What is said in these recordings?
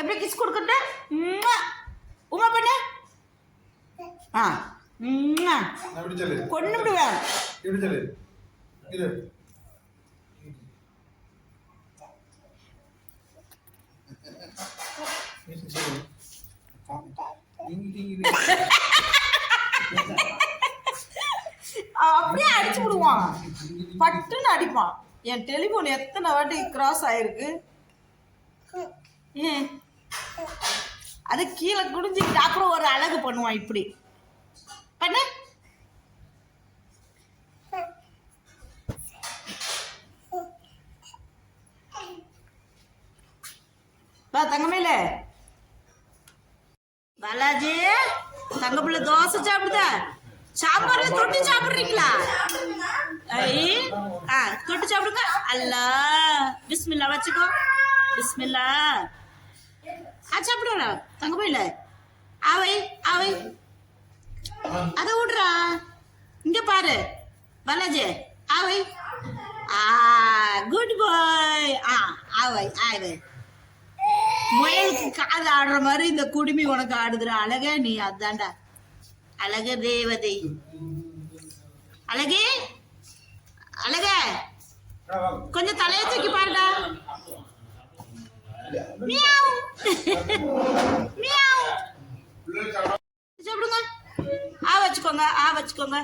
எப்படி கிஸ் கொடுக்கட்ட உமா பண்ண ஆ கொண்டு விடுவேன். அப்படியே அடிச்சு விடுவான், பட்டுன்னு அடிப்பான். என் டெலிபோன் எத்தனை வாட்டி கிராஸ் ஆயிருக்கு. அது கீழே குடிஞ்சிக்கிட்டு அப்புறம் ஒரு அழகு பண்ணுவான். இப்படி பண்ண தங்கமேல பாலாஜி, தங்க பிள்ளை தோசை சாப்பிடுதா? சாம்பார்ல தொட்டு சாப்பிடுறீங்களா? தொட்டு சாப்பிடுங்க. அல்லா பிஸ்மில்லா வச்சுக்கோ. பிஸ்மில்லா. சாப்பிடுறா தங்க பிள்ளை. ஆவை ஆவை அத விடுறா. இங்க பாரு பாலாஜி. ஆவை குட் பாய். ஆவை ஆவை. முயலுக்கு காது ஆடுற மாதிரி இந்த குடுமி உனக்கு ஆடுதுடா. அழகே நீ அதான்டா அழக தேவதை. அழகே அழக கொஞ்சம் தலையை தூக்கி பாருடா. Meow meow. சாப்பிடுங்க. வச்சுக்கோங்க. வச்சுக்கோங்க.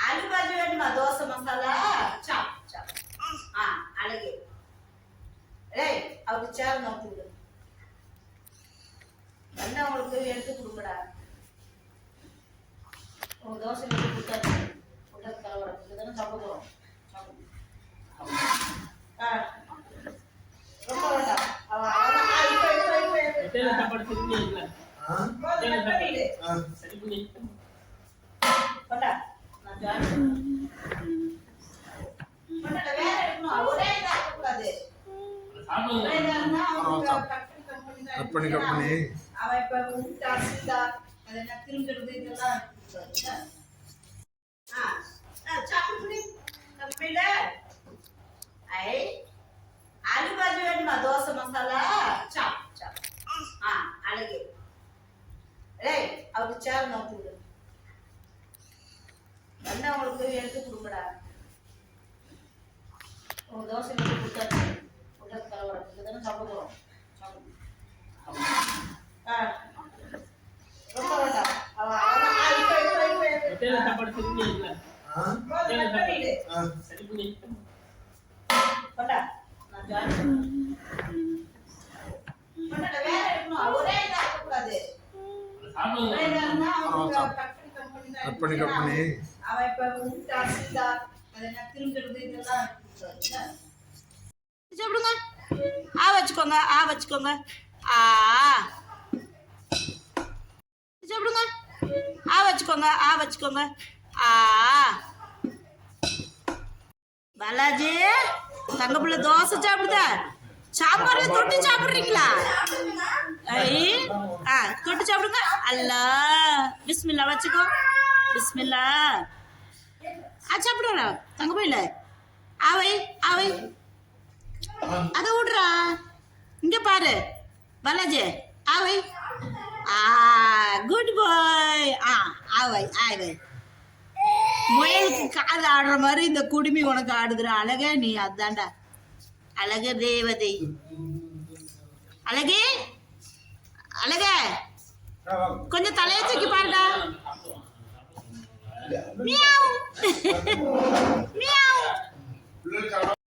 ஆலு பாஜி வேணுமா? தோசை மசாலா சாப் சாப். அழகு. அவருக்கு சேர் நோக்கி விடு. என்ன உங்களுக்கு எடுத்து கொடுங்கடா. உங்க தோசை எடுத்து கொடுத்தாரு. கொடுத்தது கலவரம் இதுதானே சாப்பிட போறோம். ரொம்ப வேண்டாம். ஆலு பாஜி வேணுமா? தோசை மசாலா சாப் சாப். அழகு. அவருக்கு சேர் நோக்கி விடு. என்ன உங்களுக்கு எடுத்து கொடுங்கடா. உங்க தோசை எடுத்து கொடுத்தாரு. கொடுத்தது கலவரம் இதுதானே சாப்பிட போறோம். ரொம்ப வேண்டாம். சாப்பிடுங்க. வச்சுக்கோங்க. வச்சுக்கோங்க. சாப்பிடுங்க. வச்சுக்கோங்க. வச்சுக்கோங்க. பாலாஜி, தங்க பிள்ளை தோசை சாப்பிடுதா? சாம்பார்ல தொட்டு சாப்பிடுறீங்களா? தொட்டு சாப்பிடுங்க. அல்லா பிஸ்மில்லா வச்சுக்கோ. பிஸ்மில்லா. சாப்பிடுறா தங்க பிள்ளை. ஆவை ஆவை அத விடுறா. இங்க பாரு பாலாஜி. ஆவை குட் பாய். ஆவை ஆவை. முயலுக்கு காது ஆடுற மாதிரி இந்த குடுமி உனக்கு ஆடுதுடா. அழகே நீ அதான்டா அழக தேவதை. அழகே அழக கொஞ்சம் தலையை தூக்கி பாருடா. Meow meow.